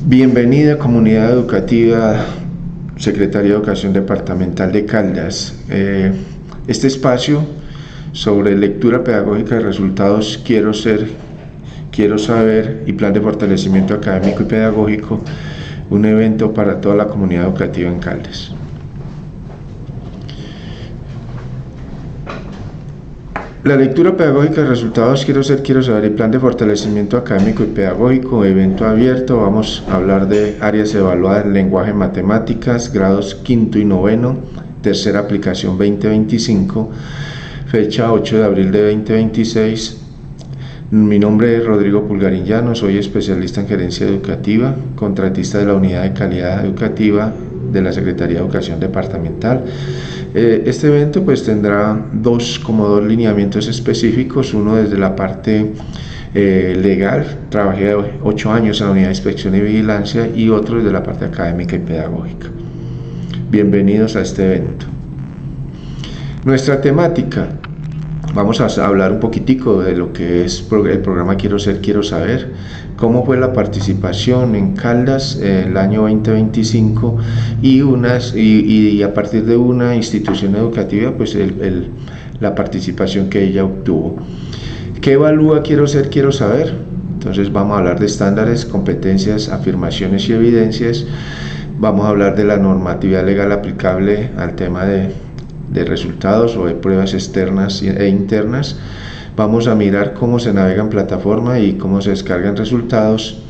Bienvenida comunidad educativa, Secretaría de Educación Departamental de Caldas. Este espacio sobre lectura pedagógica de resultados Quiero Ser, Quiero Saber y Plan de Fortalecimiento Académico y Pedagógico, un evento para toda la comunidad educativa en Caldas. La lectura pedagógica de resultados Quiero Ser, Quiero Saber y Plan de Fortalecimiento Académico y Pedagógico, evento abierto. Vamos a hablar de áreas evaluadas, lenguaje, matemáticas, grados quinto y noveno, tercera aplicación 2025, fecha 8 de abril de 2026. Mi nombre es Rodrigo Pulgarín Llano, soy especialista en gerencia educativa, contratista de la Unidad de Calidad Educativa de la Secretaría de Educación Departamental. Este evento pues tendrá dos lineamientos específicos, uno desde la parte legal, trabajé 8 años en la Unidad de Inspección y Vigilancia, y otro desde la parte académica y pedagógica. Bienvenidos a este evento. Nuestra temática, vamos a hablar un poquitico de lo que es el programa Quiero Ser, Quiero Saber, cómo fue la participación en Caldas el año 2025 y a partir de una institución educativa, pues la participación que ella obtuvo. ¿Qué evalúa Quiero Ser, Quiero Saber? Entonces vamos a hablar de estándares, competencias, afirmaciones y evidencias. Vamos a hablar de la normatividad legal aplicable al tema de resultados o de pruebas externas e internas. Vamos a mirar cómo se navega en plataforma y cómo se descargan resultados,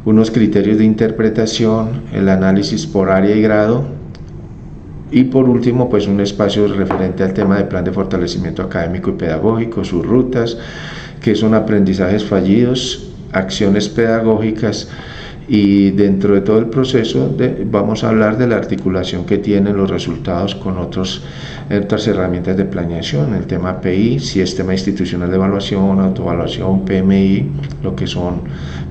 unos criterios de interpretación, el análisis por área y grado, y por último pues un espacio referente al tema de plan de fortalecimiento académico y pedagógico, sus rutas, qué son aprendizajes fallidos, acciones pedagógicas. Y dentro de todo el proceso vamos a hablar de la articulación que tienen los resultados con otras herramientas de planeación, el tema PI, sistema institucional de evaluación, autoevaluación, PMI, lo que son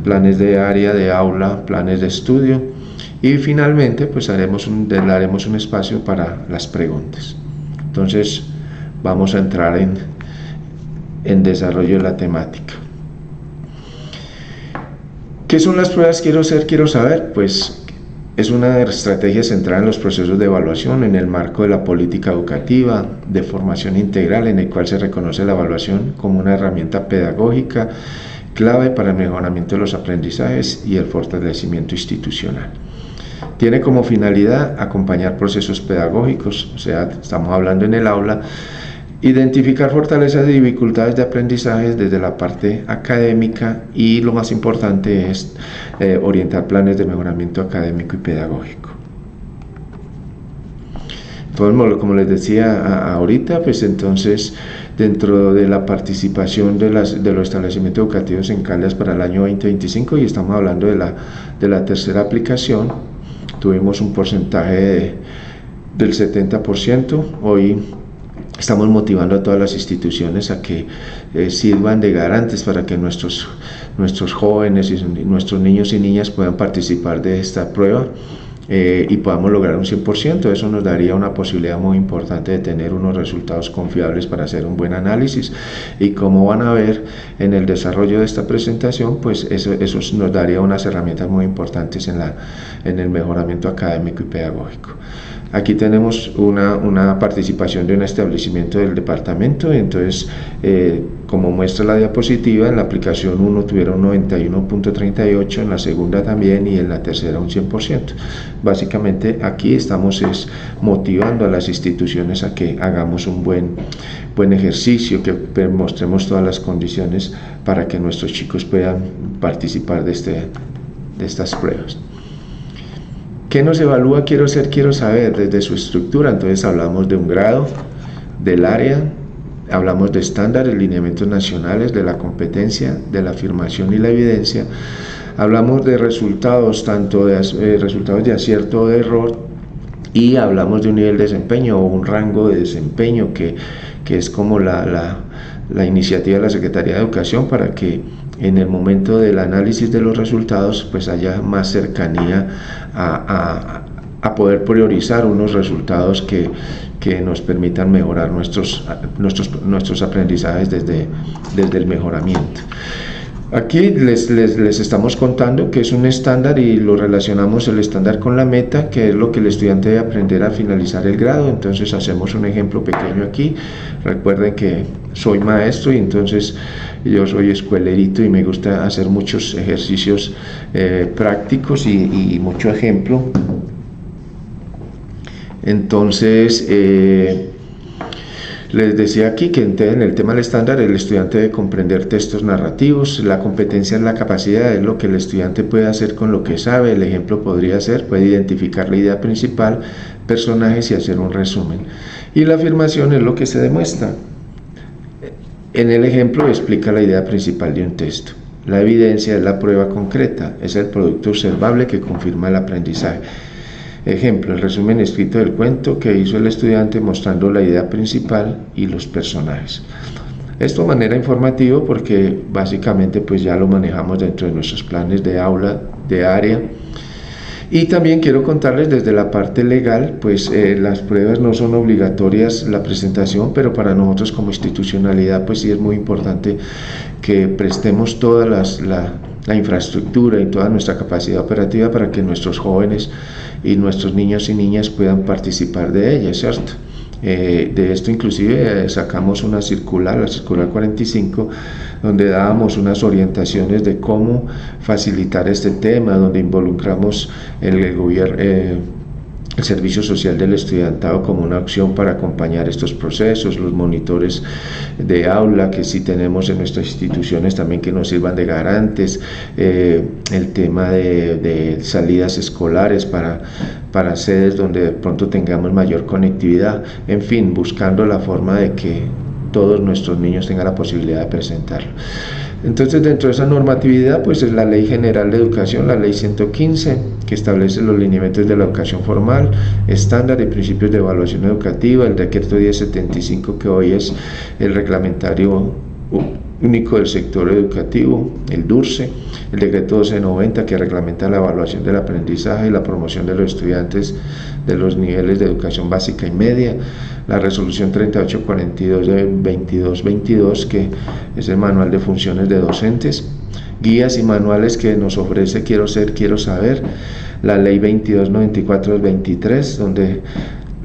planes de área, de aula, planes de estudio, y finalmente pues daremos un espacio para las preguntas. Entonces vamos a entrar en desarrollo de la temática. ¿Qué son las pruebas Quiero Ser, Quiero Saber? Pues es una estrategia centrada en los procesos de evaluación en el marco de la política educativa de formación integral, en el cual se reconoce la evaluación como una herramienta pedagógica clave para el mejoramiento de los aprendizajes y el fortalecimiento institucional. Tiene como finalidad acompañar procesos pedagógicos, o sea, estamos hablando en el aula, identificar fortalezas y dificultades de aprendizaje desde la parte académica, y lo más importante es orientar planes de mejoramiento académico y pedagógico. Entonces, como les decía ahorita, pues entonces dentro de la participación de los establecimientos educativos en Caldas para el año 2025, y estamos hablando de la tercera aplicación, tuvimos un porcentaje del 70%. Hoy estamos motivando a todas las instituciones a que sirvan de garantes para que nuestros jóvenes y nuestros niños y niñas puedan participar de esta prueba y podamos lograr un 100%. Eso nos daría una posibilidad muy importante de tener unos resultados confiables para hacer un buen análisis, y como van a ver en el desarrollo de esta presentación, pues eso nos daría unas herramientas muy importantes en el mejoramiento académico y pedagógico. Aquí tenemos una participación de un establecimiento del departamento. Entonces, como muestra la diapositiva, en la aplicación 1 tuvieron 91.38, en la segunda también, y en la tercera un 100%. Básicamente aquí estamos motivando a las instituciones a que hagamos un buen ejercicio, que mostremos todas las condiciones para que nuestros chicos puedan participar de estas pruebas. ¿Qué nos evalúa Quiero Ser, Quiero Saber? Desde su estructura, entonces hablamos de un grado, del área, hablamos de estándares, lineamientos nacionales, de la competencia, de la afirmación y la evidencia. Hablamos de resultados, tanto de resultados de acierto o de error, y hablamos de un nivel de desempeño o un rango de desempeño que es como la iniciativa de la Secretaría de Educación, para que en el momento del análisis de los resultados pues haya más cercanía a poder priorizar unos resultados que nos permitan mejorar nuestros aprendizajes desde el mejoramiento. Aquí les estamos contando que es un estándar y lo relacionamos el estándar con la meta, que es lo que el estudiante debe aprender al finalizar el grado. Entonces hacemos un ejemplo pequeño aquí. Recuerden que soy maestro y entonces yo soy escuelerito y me gusta hacer muchos ejercicios prácticos y mucho ejemplo. Entonces, les decía aquí que en el tema del estándar el estudiante debe comprender textos narrativos, la competencia es la capacidad, es lo que el estudiante puede hacer con lo que sabe. El ejemplo podría ser, puede identificar la idea principal, personajes y hacer un resumen. Y la afirmación es lo que se demuestra. En el ejemplo explica la idea principal de un texto. La evidencia es la prueba concreta, es el producto observable que confirma el aprendizaje. Ejemplo, el resumen escrito del cuento que hizo el estudiante mostrando la idea principal y los personajes. Esto de manera informativa porque básicamente pues ya lo manejamos dentro de nuestros planes de aula, de área. Y también quiero contarles desde la parte legal, pues las pruebas no son obligatorias la presentación, pero para nosotros como institucionalidad pues sí es muy importante que prestemos toda la infraestructura y toda nuestra capacidad operativa para que nuestros jóvenes y nuestros niños y niñas puedan participar de ella, ¿cierto? De esto inclusive sacamos una circular, la circular 45, donde dábamos unas orientaciones de cómo facilitar este tema, donde involucramos el gobierno, el servicio social del estudiantado como una opción para acompañar estos procesos, los monitores de aula que sí tenemos en nuestras instituciones también que nos sirvan de garantes, el tema de salidas escolares para sedes donde de pronto tengamos mayor conectividad, en fin, buscando la forma de que todos nuestros niños tengan la posibilidad de presentarlo. Entonces, dentro de esa normatividad, pues es la Ley General de Educación, la Ley 115, que establece los lineamientos de la educación formal, estándar y principios de evaluación educativa, el Decreto 1075, que hoy es el reglamentario único del sector educativo, el DURCE, el Decreto 1290, que reglamenta la evaluación del aprendizaje y la promoción de los estudiantes de los niveles de educación básica y media, la Resolución 3842 de 2222, que es el Manual de Funciones de Docentes, guías y manuales que nos ofrece Quiero Ser, Quiero Saber, la Ley 2294 del 23, donde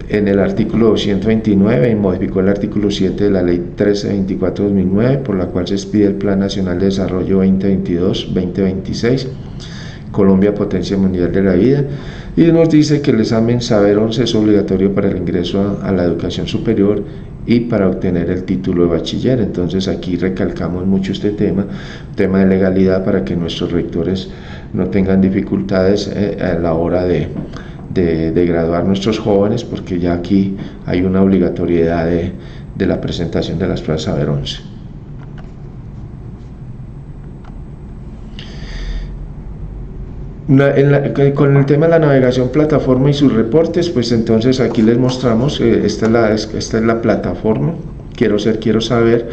en el artículo 229 modificó el artículo 7 de la Ley 1324-2009, por la cual se expide el Plan Nacional de Desarrollo 2022-2026, Colombia Potencia Mundial de la Vida, y nos dice que el examen Saber 11 es obligatorio para el ingreso a la educación superior y para obtener el título de bachiller. Entonces aquí recalcamos mucho este tema de legalidad para que nuestros rectores no tengan dificultades a la hora de graduar nuestros jóvenes, porque ya aquí hay una obligatoriedad de la presentación de las pruebas Saber 11. Con el tema de la navegación plataforma y sus reportes, pues entonces aquí les mostramos, esta es la plataforma, Quiero Ser, Quiero Saber,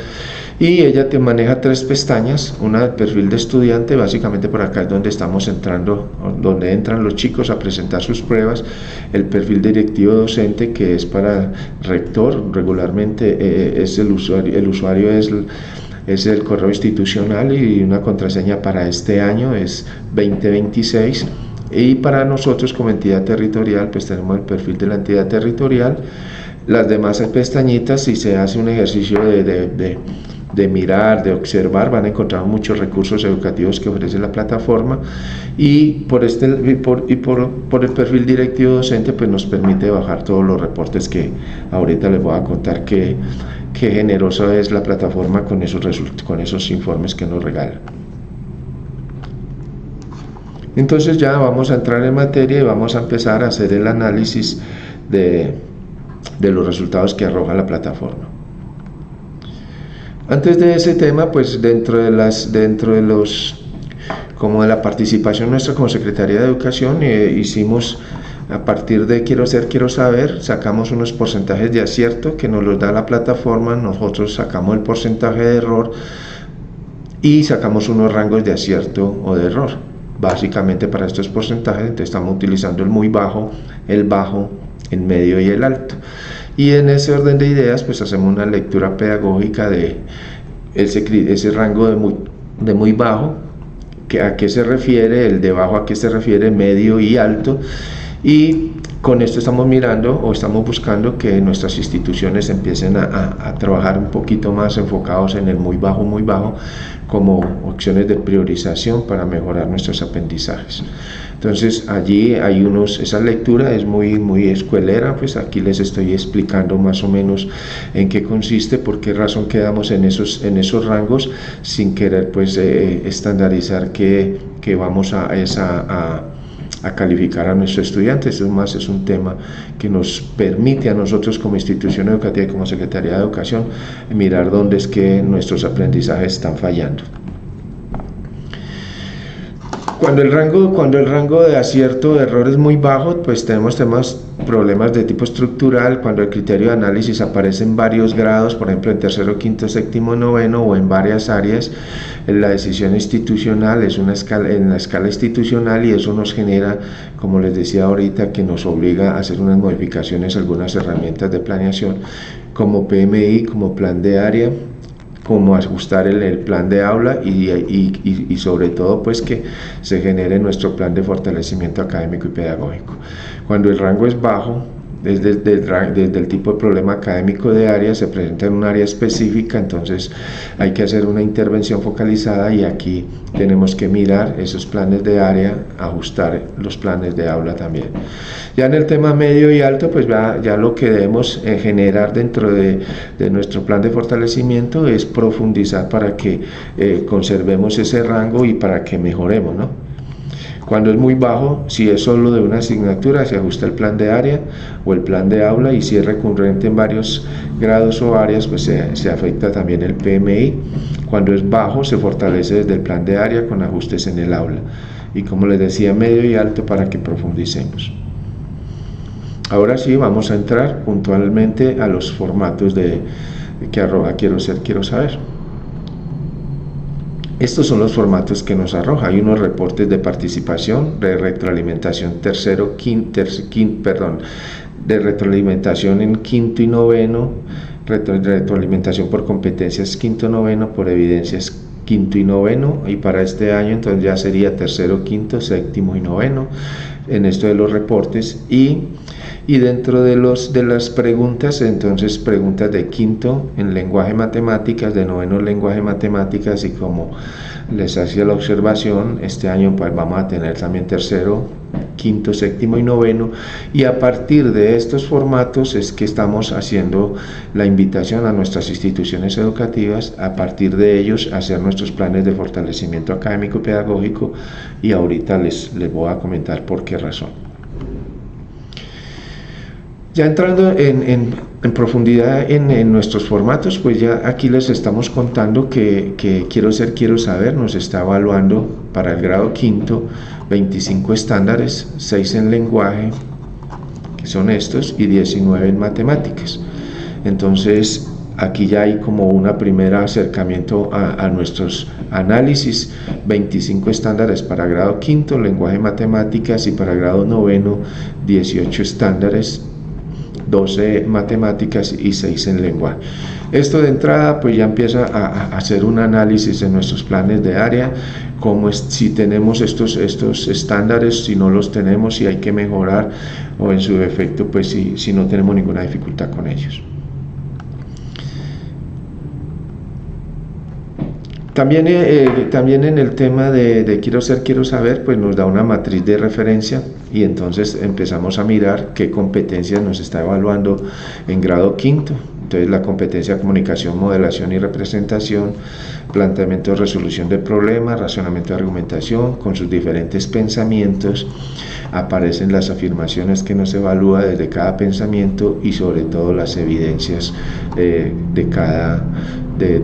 y ella te maneja 3 pestañas, una de perfil de estudiante, básicamente por acá es donde estamos entrando, donde entran los chicos a presentar sus pruebas, el perfil directivo docente, que es para rector, regularmente es el usuario es el correo institucional y una contraseña para este año es 2026, y para nosotros como entidad territorial pues tenemos el perfil de la entidad territorial. Las demás pestañitas, si se hace un ejercicio de mirar, de observar, van a encontrar muchos recursos educativos que ofrece la plataforma, y por el perfil directivo docente pues nos permite bajar todos los reportes que ahorita les voy a contar qué generosa es la plataforma con esos informes que nos regala. Entonces ya vamos a entrar en materia y vamos a empezar a hacer el análisis de los resultados que arroja la plataforma. Antes de ese tema, pues dentro de la participación nuestra como Secretaría de Educación, hicimos a partir de Quiero Ser, Quiero Saber, sacamos unos porcentajes de acierto que nos los da la plataforma, nosotros sacamos el porcentaje de error y sacamos unos rangos de acierto o de error. Básicamente para estos porcentajes entonces estamos utilizando el muy bajo, el bajo, el medio y el alto. Y en ese orden de ideas pues hacemos una lectura pedagógica de ese rango de muy bajo, ¿a qué se refiere? El de bajo, ¿a qué se refiere? Medio y alto. Y con esto estamos mirando o estamos buscando que nuestras instituciones empiecen a trabajar un poquito más enfocados en el muy bajo, como opciones de priorización para mejorar nuestros aprendizajes. Entonces allí hay esa lectura es muy escuelera, pues aquí les estoy explicando más o menos en qué consiste, por qué razón quedamos en esos rangos, sin querer pues estandarizar que vamos a calificar a nuestros estudiantes. Es un tema que nos permite a nosotros como institución educativa y como Secretaría de Educación mirar dónde es que nuestros aprendizajes están fallando. Cuando el rango de acierto de error es muy bajo, pues tenemos problemas de tipo estructural. Cuando el criterio de análisis aparece en varios grados, por ejemplo en tercero, quinto, séptimo, noveno, o en varias áreas, la decisión institucional es en la escala institucional, y eso nos genera, como les decía ahorita, que nos obliga a hacer unas modificaciones a algunas herramientas de planeación, como PMI, como plan de área, como ajustar el plan de aula y sobre todo pues que se genere nuestro plan de fortalecimiento académico y pedagógico. Cuando el rango es bajo, desde el tipo de problema académico de área se presenta en un área específica, entonces hay que hacer una intervención focalizada, y aquí tenemos que mirar esos planes de área, ajustar los planes de aula también. Ya en el tema medio y alto, pues ya lo que debemos generar dentro de nuestro plan de fortalecimiento es profundizar para que conservemos ese rango y para que mejoremos, ¿no? Cuando es muy bajo, si es solo de una asignatura, se ajusta el plan de área o el plan de aula, y si es recurrente en varios grados o áreas, pues se afecta también el PMI. Cuando es bajo, se fortalece desde el plan de área con ajustes en el aula. Y como les decía, medio y alto para que profundicemos. Ahora sí, vamos a entrar puntualmente a los formatos que arroja Quiero Ser, Quiero Saber. Estos son los formatos que nos arroja. Hay unos reportes de participación, de retroalimentación de retroalimentación en quinto y noveno, retroalimentación por competencias quinto, noveno, por evidencias quinto y noveno, y para este año entonces ya sería tercero, quinto, séptimo y noveno en esto de los reportes. Y dentro de las preguntas, entonces preguntas de quinto en lenguaje matemáticas, de noveno lenguaje matemáticas, y como les hacía la observación, este año pues vamos a tener también tercero, quinto, séptimo y noveno, y a partir de estos formatos es que estamos haciendo la invitación a nuestras instituciones educativas, a partir de ellos hacer nuestros planes de fortalecimiento académico y pedagógico, y ahorita les voy a comentar por qué razón. Ya entrando en profundidad en nuestros formatos, pues ya aquí les estamos contando que Quiero Ser, Quiero Saber nos está evaluando para el grado quinto 25 estándares, 6 en lenguaje, que son estos, y 19 en matemáticas. Entonces aquí ya hay como un primer acercamiento a nuestros análisis. 25 estándares para grado quinto, lenguaje, matemáticas, y para grado noveno 18 estándares, 12 matemáticas y 6 en lenguaje. Esto de entrada pues ya empieza a hacer un análisis de nuestros planes de área, si tenemos estos estándares, si no los tenemos, si hay que mejorar, o en su defecto pues si no tenemos ninguna dificultad con ellos. También en el tema de Quiero Ser, Quiero Saber, pues nos da una matriz de referencia, y entonces empezamos a mirar qué competencias nos está evaluando en grado quinto. Entonces la competencia de comunicación, modelación y representación, planteamiento de resolución de problemas, razonamiento de argumentación, con sus diferentes pensamientos, aparecen las afirmaciones que nos evalúa desde cada pensamiento, y sobre todo las evidencias de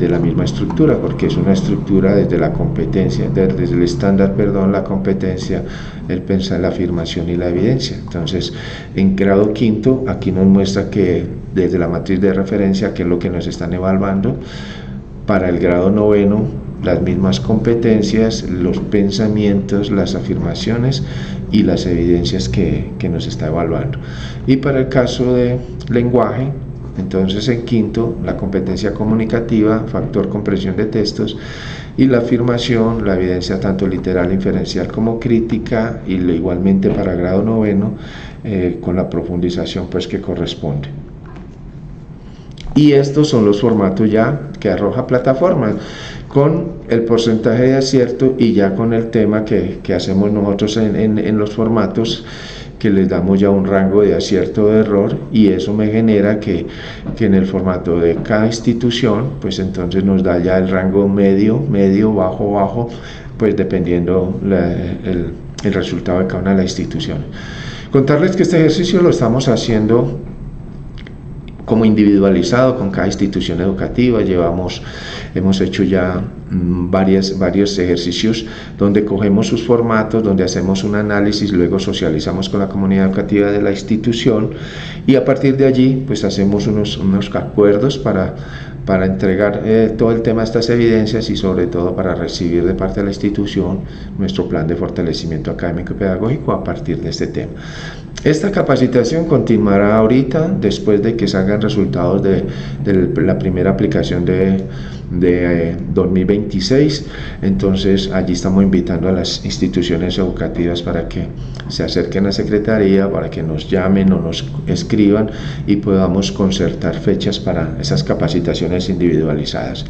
la misma estructura, porque es una estructura desde la competencia, desde el estándar, la competencia, el pensar, la afirmación y la evidencia. Entonces, en grado quinto, aquí nos muestra que desde la matriz de referencia, que es lo que nos están evaluando, para el grado noveno, las mismas competencias, los pensamientos, las afirmaciones y las evidencias que nos está evaluando. Y para el caso de lenguaje, entonces en quinto, la competencia comunicativa, factor comprensión de textos, y la afirmación, la evidencia tanto literal, inferencial como crítica, y igualmente para grado noveno con la profundización pues que corresponde. Y estos son los formatos ya que arroja plataforma, con el porcentaje de acierto y ya con el tema que hacemos nosotros en los formatos, que les damos ya un rango de acierto o de error, y eso me genera que en el formato de cada institución, pues entonces nos da ya el rango medio, bajo, pues dependiendo el resultado de cada una de las instituciones. Contarles que este ejercicio lo estamos haciendo como individualizado con cada institución educativa. Hemos hecho ya varios ejercicios donde cogemos sus formatos, donde hacemos un análisis, luego socializamos con la comunidad educativa de la institución, y a partir de allí pues hacemos unos acuerdos para entregar todo el tema de estas evidencias, y sobre todo para recibir de parte de la institución nuestro plan de fortalecimiento académico y pedagógico a partir de este tema. Esta capacitación continuará ahorita, después de que salgan resultados de la primera aplicación de 2026. Entonces allí estamos invitando a las instituciones educativas para que se acerquen a Secretaría, para que nos llamen o nos escriban y podamos concertar fechas para esas capacitaciones individualizadas.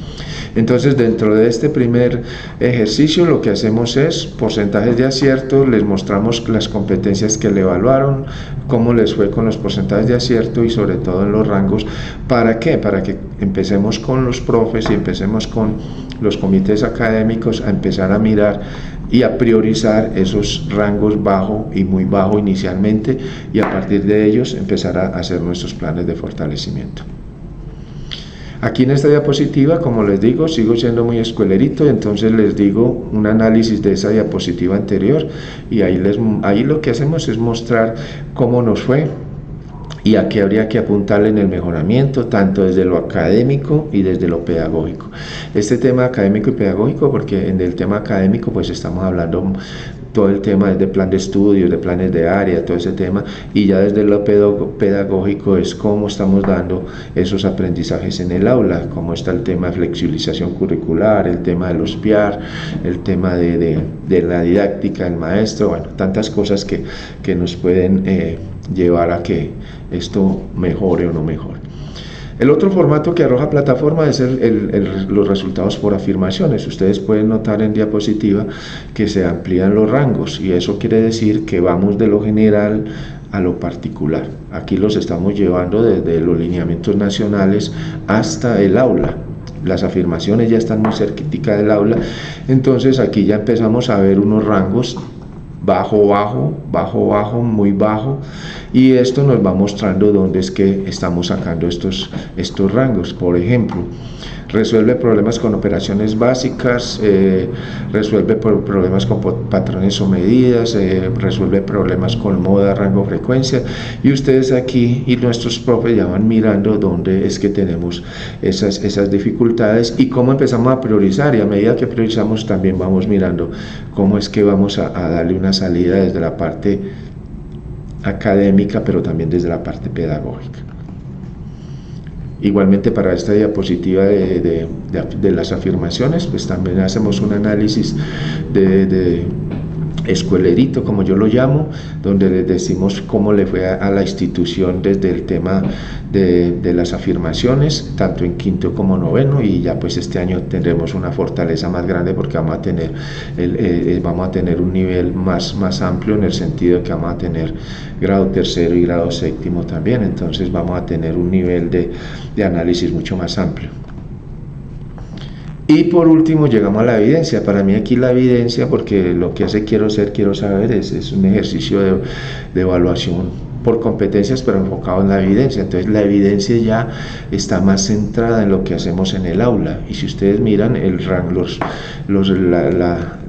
Entonces, dentro de este primer ejercicio lo que hacemos es porcentajes de acierto, les mostramos las competencias que le evaluaron, cómo les fue con los porcentajes de acierto y sobre todo en los rangos. ¿Para qué? Para que empecemos con los profes y empecemos con los comités académicos a empezar a mirar y a priorizar esos rangos bajo y muy bajo inicialmente, y a partir de ellos empezar a hacer nuestros planes de fortalecimiento. Aquí en esta diapositiva, como les digo, sigo siendo muy escuelerito, entonces les digo un análisis de esa diapositiva anterior, y ahí lo que hacemos es mostrar cómo nos fue y a qué habría que apuntarle en el mejoramiento, tanto desde lo académico y desde lo pedagógico. Este tema académico y pedagógico, porque en el tema académico pues estamos hablando todo el tema de plan de estudios, de planes de área, todo ese tema, y ya desde lo pedagógico es cómo estamos dando esos aprendizajes en el aula, cómo está el tema de flexibilización curricular, el tema de los PIAR, el tema de la didáctica del maestro, bueno, tantas cosas que nos pueden llevar a que esto mejore o no mejore. El otro formato que arroja plataforma es los resultados por afirmaciones. Ustedes pueden notar en diapositiva que se amplían los rangos, y eso quiere decir que vamos de lo general a lo particular. Aquí los estamos llevando desde los lineamientos nacionales hasta el aula. Las afirmaciones ya están muy cerquita del aula, entonces aquí ya empezamos a ver unos rangos bajo, muy bajo, y esto nos va mostrando dónde es que estamos sacando estos rangos. Por ejemplo, resuelve problemas con operaciones básicas, resuelve problemas con patrones o medidas, resuelve problemas con moda, rango, frecuencia, y ustedes aquí y nuestros profes ya van mirando dónde es que tenemos esas dificultades y cómo empezamos a priorizar, y a medida que priorizamos también vamos mirando cómo es que vamos a darle una salida desde la parte académica, pero también desde la parte pedagógica. Igualmente, para esta diapositiva de las afirmaciones, pues también hacemos un análisis de escuelerito, como yo lo llamo, donde les decimos cómo le fue a la institución desde el tema de las afirmaciones, tanto en quinto como noveno, y ya pues este año tendremos una fortaleza más grande porque vamos a tener un nivel más amplio, en el sentido de que vamos a tener grado tercero y grado séptimo también, entonces vamos a tener un nivel de análisis mucho más amplio. Y por último llegamos a la evidencia. Para mí aquí la evidencia, porque lo que hace quiero saber es un ejercicio de evaluación por competencias, pero enfocado en la evidencia. Entonces la evidencia ya está más centrada en lo que hacemos en el aula, y si ustedes miran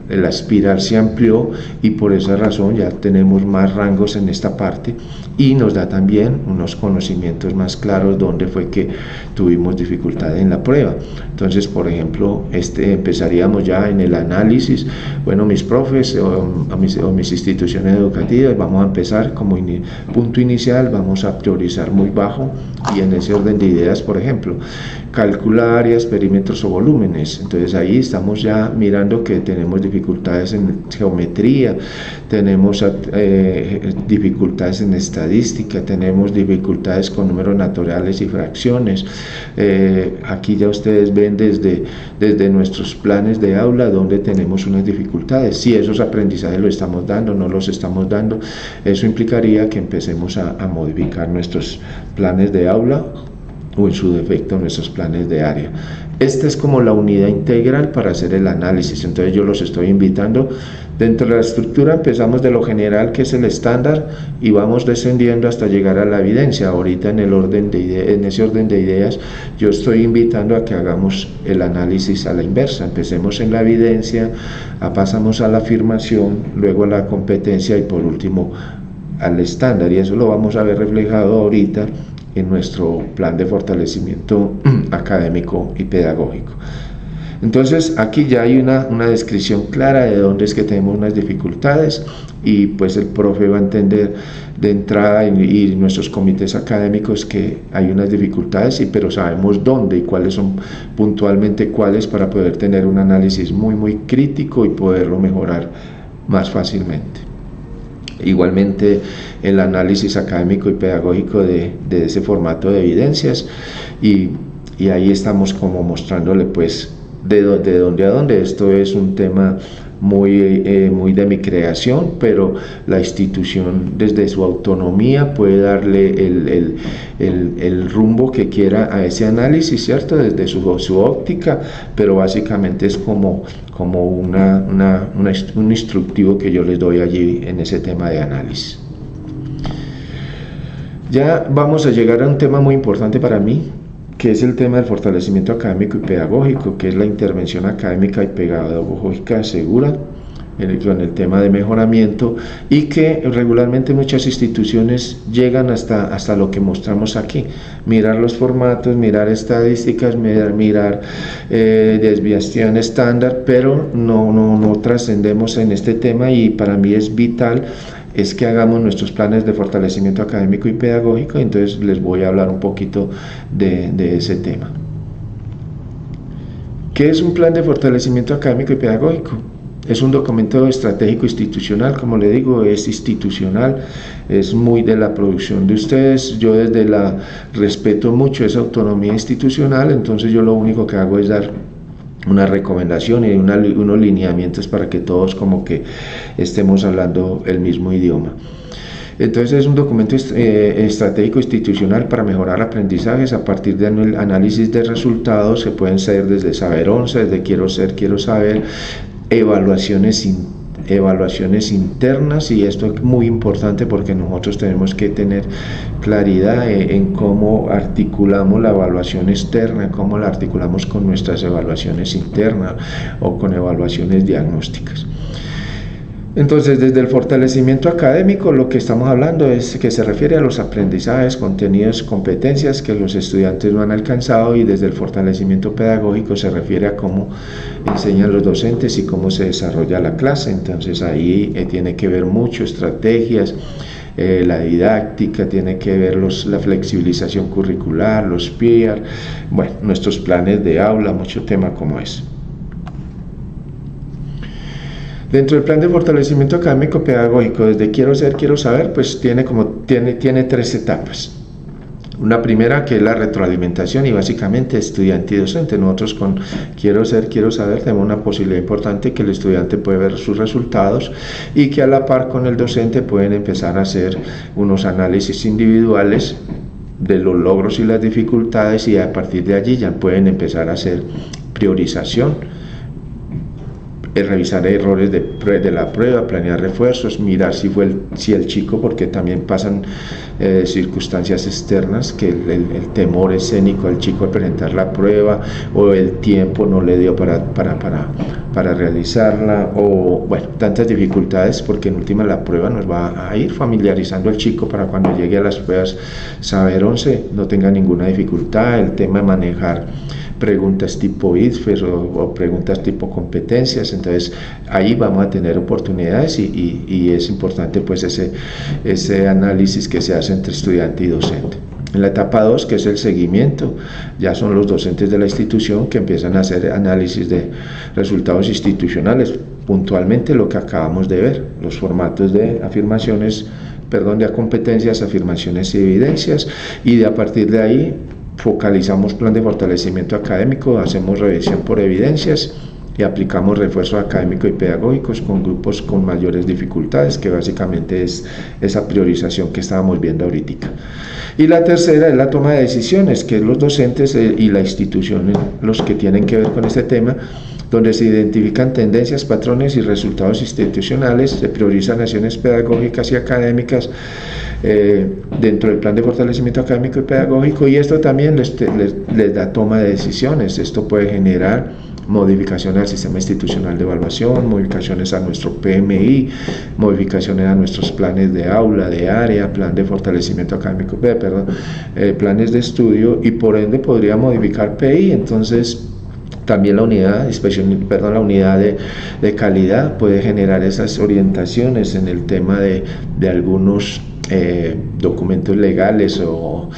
la espiral se amplió y por esa razón ya tenemos más rangos en esta parte y nos da también unos conocimientos más claros dónde fue que tuvimos dificultad en la prueba. Entonces, por ejemplo, empezaríamos ya en el análisis. Bueno, mis profes o mis instituciones educativas, vamos a empezar como punto inicial, vamos a priorizar muy bajo y en ese orden de ideas, por ejemplo, calcular áreas, perímetros o volúmenes. Entonces ahí estamos ya mirando que tenemos dificultades en geometría, tenemos dificultades en estadística, tenemos dificultades con números naturales y fracciones. Aquí ya ustedes ven desde nuestros planes de aula donde tenemos unas dificultades. Si esos aprendizajes los estamos dando, no los estamos dando, eso implicaría que empecemos a modificar nuestros planes de aula o en su defecto nuestros planes de área. Esta es como la unidad integral para hacer el análisis. Entonces yo los estoy invitando. Dentro de la estructura empezamos de lo general, que es el estándar, y vamos descendiendo hasta llegar a la evidencia. Ahorita en ese orden de ideas yo estoy invitando a que hagamos el análisis a la inversa. Empecemos en la evidencia, pasamos a la afirmación, luego a la competencia y por último al estándar, y eso lo vamos a ver reflejado ahorita en nuestro plan de fortalecimiento académico y pedagógico. Entonces aquí ya hay una descripción clara de dónde es que tenemos unas dificultades y pues el profe va a entender de entrada y nuestros comités académicos que hay unas dificultades, pero sabemos dónde y cuáles son puntualmente cuáles para poder tener un análisis muy crítico y poderlo mejorar más fácilmente. Igualmente el análisis académico y pedagógico de ese formato de evidencias y ahí estamos como mostrándole pues de dónde a dónde. Esto es un tema muy de mi creación, pero la institución desde su autonomía puede darle el rumbo que quiera a ese análisis, ¿cierto? Desde su óptica, pero básicamente es como un instructivo que yo les doy allí en ese tema de análisis. Ya vamos a llegar a un tema muy importante para mí, que es el tema del fortalecimiento académico y pedagógico, que es la intervención académica y pedagógica segura con el tema de mejoramiento, y que regularmente muchas instituciones llegan hasta lo que mostramos aquí: mirar los formatos, mirar estadísticas, mirar desviación estándar, pero no trascendemos en este tema, y para mí es vital es que hagamos nuestros planes de fortalecimiento académico y pedagógico. Entonces les voy a hablar un poquito de ese tema. ¿Qué es un plan de fortalecimiento académico y pedagógico? Es un documento estratégico institucional, como le digo, es institucional, es muy de la producción de ustedes. Yo respeto mucho esa autonomía institucional, entonces yo lo único que hago es dar una recomendación y unos lineamientos para que todos como que estemos hablando el mismo idioma. Entonces es un documento estratégico institucional para mejorar aprendizajes a partir de análisis de resultados que pueden ser desde Saber 11, desde Quiero Ser, Quiero Saber, evaluaciones internas, y esto es muy importante porque nosotros tenemos que tener claridad en cómo articulamos la evaluación externa, cómo la articulamos con nuestras evaluaciones internas o con evaluaciones diagnósticas. Entonces, desde el fortalecimiento académico, lo que estamos hablando es que se refiere a los aprendizajes, contenidos, competencias que los estudiantes no han alcanzado, y desde el fortalecimiento pedagógico se refiere a cómo enseñan los docentes y cómo se desarrolla la clase. Entonces ahí tiene que ver mucho estrategias, la didáctica, tiene que ver la flexibilización curricular, los peer, bueno, nuestros planes de aula, mucho tema como ese. Dentro del plan de fortalecimiento académico pedagógico, desde Quiero Ser, Quiero Saber, pues tiene 3 etapas. Una primera, que es la retroalimentación, y básicamente estudiante y docente. Nosotros con Quiero Ser, Quiero Saber tenemos una posibilidad importante que el estudiante puede ver sus resultados y que a la par con el docente pueden empezar a hacer unos análisis individuales de los logros y las dificultades, y a partir de allí ya pueden empezar a hacer priorización, revisar errores de la prueba, planear refuerzos, mirar si el chico, porque también pasan circunstancias externas, que el temor escénico al chico al presentar la prueba, o el tiempo no le dio para para realizarla, o bueno, tantas dificultades, porque en última la prueba nos va a ir familiarizando al chico para cuando llegue a las pruebas saber 11 no tenga ninguna dificultad. El tema de manejar preguntas tipo IDFER o preguntas tipo competencias, entonces ahí vamos a tener oportunidades y es importante pues ese análisis que se hace entre estudiante y docente. En la etapa 2, que es el seguimiento, ya son los docentes de la institución que empiezan a hacer análisis de resultados institucionales, puntualmente lo que acabamos de ver, los formatos de afirmaciones, de competencias, afirmaciones y evidencias, y a partir de ahí focalizamos plan de fortalecimiento académico, hacemos revisión por evidencias y aplicamos refuerzos académicos y pedagógicos con grupos con mayores dificultades, que básicamente es esa priorización que estábamos viendo ahorita. Y la tercera es la toma de decisiones, que es los docentes y la institución los que tienen que ver con este tema, donde se identifican tendencias, patrones y resultados institucionales, se priorizan acciones pedagógicas y académicas dentro del plan de fortalecimiento académico y pedagógico, y esto también les da toma de decisiones. Esto puede generar modificaciones al sistema institucional de evaluación, modificaciones a nuestro PMI, modificaciones a nuestros planes de aula, de área, plan de fortalecimiento académico, planes de estudio, y por ende podría modificar PI. Entonces también la unidad de calidad puede generar esas orientaciones en el tema de algunos documentos legales o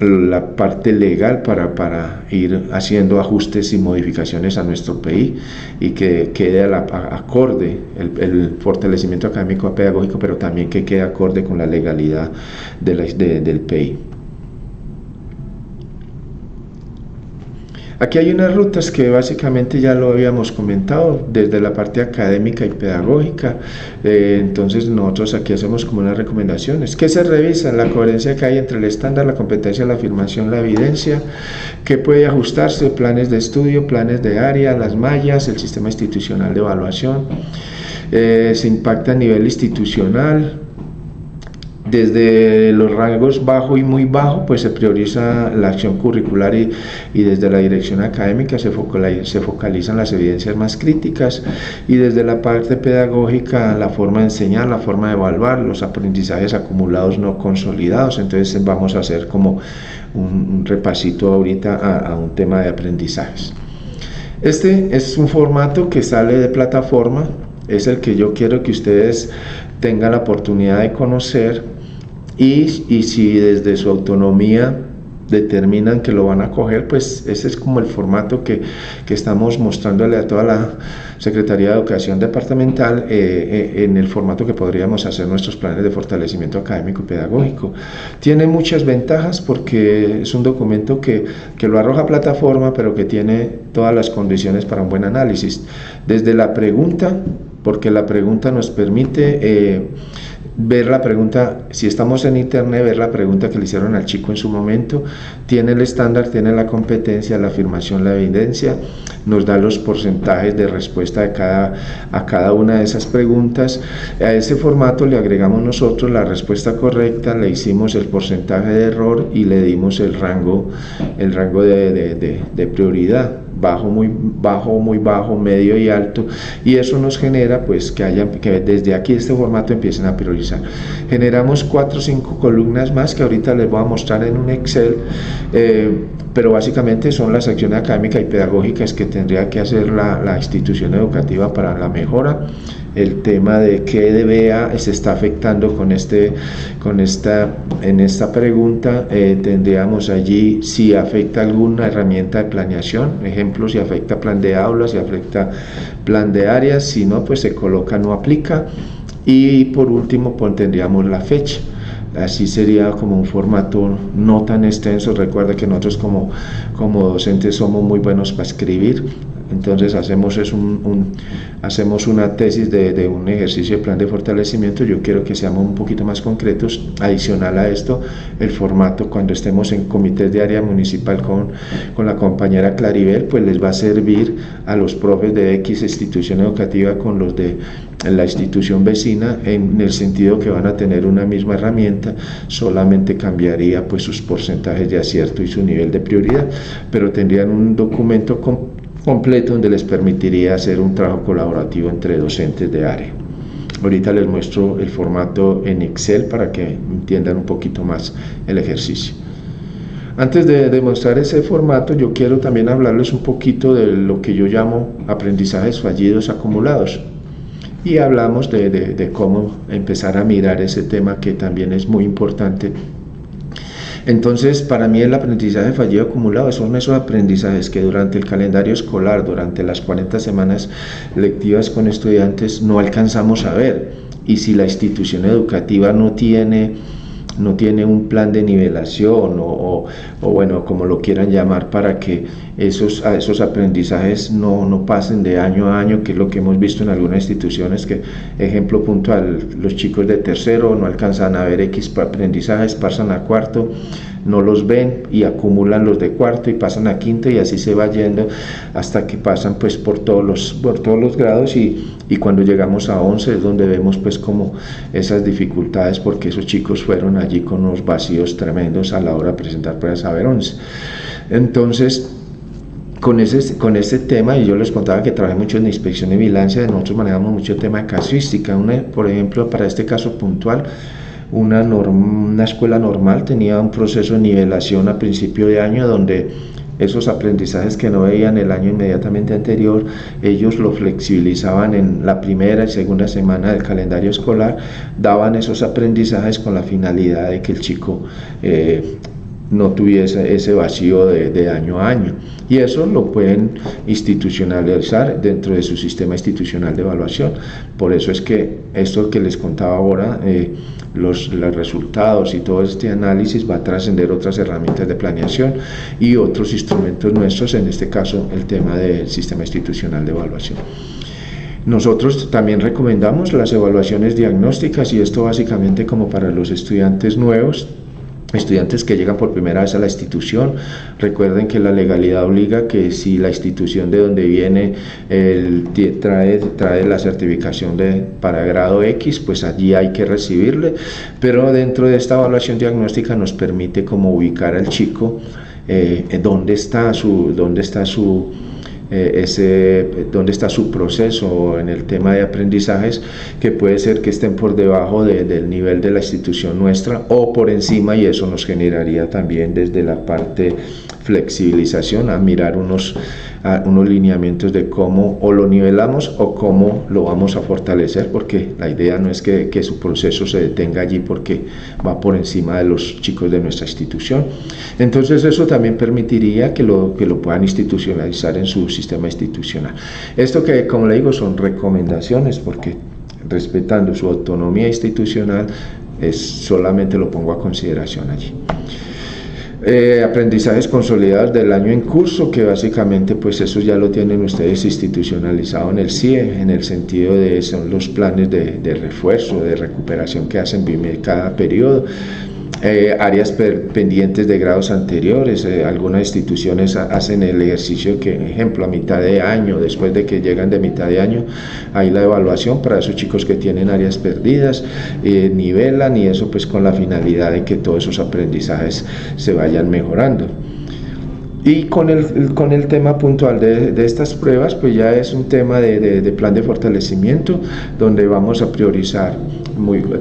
la parte legal para ir haciendo ajustes y modificaciones a nuestro PI y que quede acorde el fortalecimiento académico pedagógico, pero también que quede acorde con la legalidad del PI. Aquí hay unas rutas que básicamente ya lo habíamos comentado desde la parte académica y pedagógica. Entonces nosotros aquí hacemos como unas recomendaciones. ¿Qué se revisa? La coherencia que hay entre el estándar, la competencia, la afirmación, la evidencia. ¿Qué puede ajustarse? Planes de estudio, planes de área, las mallas, el sistema institucional de evaluación. Se impacta a nivel institucional. Desde los rangos bajo y muy bajo, pues se prioriza la acción curricular y desde la dirección académica se focalizan las evidencias más críticas, y desde la parte pedagógica la forma de enseñar, la forma de evaluar, los aprendizajes acumulados no consolidados. Entonces vamos a hacer como un repasito ahorita a un tema de aprendizajes. Este es un formato que sale de plataforma, es el que yo quiero que ustedes tengan la oportunidad de conocer, y si desde su autonomía determinan que lo van a coger, pues ese es como el formato que estamos mostrándole a toda la Secretaría de Educación Departamental, en el formato que podríamos hacer nuestros planes de fortalecimiento académico y pedagógico. Tiene muchas ventajas porque es un documento que lo arroja a plataforma, pero que tiene todas las condiciones para un buen análisis. Desde la pregunta, porque la pregunta nos permite ver la pregunta, si estamos en internet, ver la pregunta que le hicieron al chico en su momento, tiene el estándar, tiene la competencia, la afirmación, la evidencia, nos da los porcentajes de respuesta a cada una de esas preguntas. A ese formato le agregamos nosotros la respuesta correcta, le hicimos el porcentaje de error y le dimos el rango de prioridad, bajo, muy bajo, medio y alto, y eso nos genera pues que desde aquí este formato empiecen a priorizar. Generamos 4 o 5 columnas más que ahorita les voy a mostrar en un Excel, pero básicamente son las acciones académicas y pedagógicas que tendría que hacer la institución educativa para la mejora. El tema de qué DBA se está afectando en esta pregunta, tendríamos allí si afecta alguna herramienta de planeación, ejemplo, si afecta plan de aulas, si afecta plan de áreas, si no, pues se coloca no aplica, y por último tendríamos la fecha. Así sería como un formato no tan extenso. Recuerda que nosotros como docentes somos muy buenos para escribir, entonces hacemos una tesis de un ejercicio de plan de fortalecimiento. Yo quiero que seamos un poquito más concretos. Adicional a esto, el formato, cuando estemos en comités de área municipal con la compañera Claribel, pues les va a servir a los profes de X institución educativa con los de la institución vecina, en el sentido que van a tener una misma herramienta, solamente cambiaría pues sus porcentajes de acierto y su nivel de prioridad, pero tendrían un documento completo donde les permitiría hacer un trabajo colaborativo entre docentes de área. Ahorita les muestro el formato en Excel para que entiendan un poquito más el ejercicio. Antes de demostrar ese formato, yo quiero también hablarles un poquito de lo que yo llamo aprendizajes fallidos acumulados. Y hablamos de cómo empezar a mirar ese tema que también es muy importante. Entonces, para mí el aprendizaje fallido acumulado son esos aprendizajes que durante el calendario escolar, durante las 40 semanas lectivas con estudiantes, no alcanzamos a ver. Y si la institución educativa no tiene un plan de nivelación o bueno, como lo quieran llamar, para que esos aprendizajes no pasen de año a año, que es lo que hemos visto en algunas instituciones, que, ejemplo puntual, los chicos de tercero no alcanzan a ver X aprendizajes, pasan a cuarto, no los ven y acumulan los de cuarto y pasan a quinto, y así se va yendo hasta que pasan pues por todos los grados, y cuando llegamos a 11 es donde vemos pues como esas dificultades, porque esos chicos fueron allí con unos vacíos tremendos a la hora de presentar pruebas saber 11. Entonces, con ese tema, y yo les contaba que trabajé mucho en inspección y vigilancia, nosotros manejamos mucho el tema de casuística. Por ejemplo, para este caso puntual, una escuela normal tenía un proceso de nivelación a principio de año donde esos aprendizajes que no veían el año inmediatamente anterior, ellos lo flexibilizaban en la primera y segunda semana del calendario escolar, daban esos aprendizajes con la finalidad de que el chico no tuviese ese vacío de año a año, y eso lo pueden institucionalizar dentro de su sistema institucional de evaluación. Por eso es que esto que les contaba ahora, los resultados y todo este análisis va a trascender otras herramientas de planeación y otros instrumentos nuestros, en este caso el tema del sistema institucional de evaluación. Nosotros también recomendamos las evaluaciones diagnósticas, y esto básicamente como para los estudiantes nuevos, estudiantes que llegan por primera vez a la institución. Recuerden que la legalidad obliga que si la institución de donde viene trae la certificación para grado X, pues allí hay que recibirle, pero dentro de esta evaluación diagnóstica nos permite como ubicar al chico dónde está su proceso en el tema de aprendizajes, que puede ser que estén por debajo del nivel de la institución nuestra o por encima, y eso nos generaría también desde la parte flexibilización a mirar unos lineamientos de cómo o lo nivelamos o cómo lo vamos a fortalecer, porque la idea no es que su proceso se detenga allí porque va por encima de los chicos de nuestra institución. Entonces eso también permitiría que lo puedan institucionalizar en su sistema institucional. Esto, que como le digo, son recomendaciones, porque respetando su autonomía institucional solamente lo pongo a consideración allí. Aprendizajes consolidados del año en curso, que básicamente pues eso ya lo tienen ustedes institucionalizado en el CIE, en el sentido de son los planes de refuerzo, de recuperación que hacen cada periodo. Áreas pendientes de grados anteriores, algunas instituciones hacen el ejercicio que, ejemplo, a mitad de año, después de que llegan de mitad de año, hay la evaluación para esos chicos que tienen áreas perdidas, nivelan, y eso pues con la finalidad de que todos esos aprendizajes se vayan mejorando. Y con el tema puntual de estas pruebas, pues ya es un tema de plan de fortalecimiento, donde vamos a priorizar unos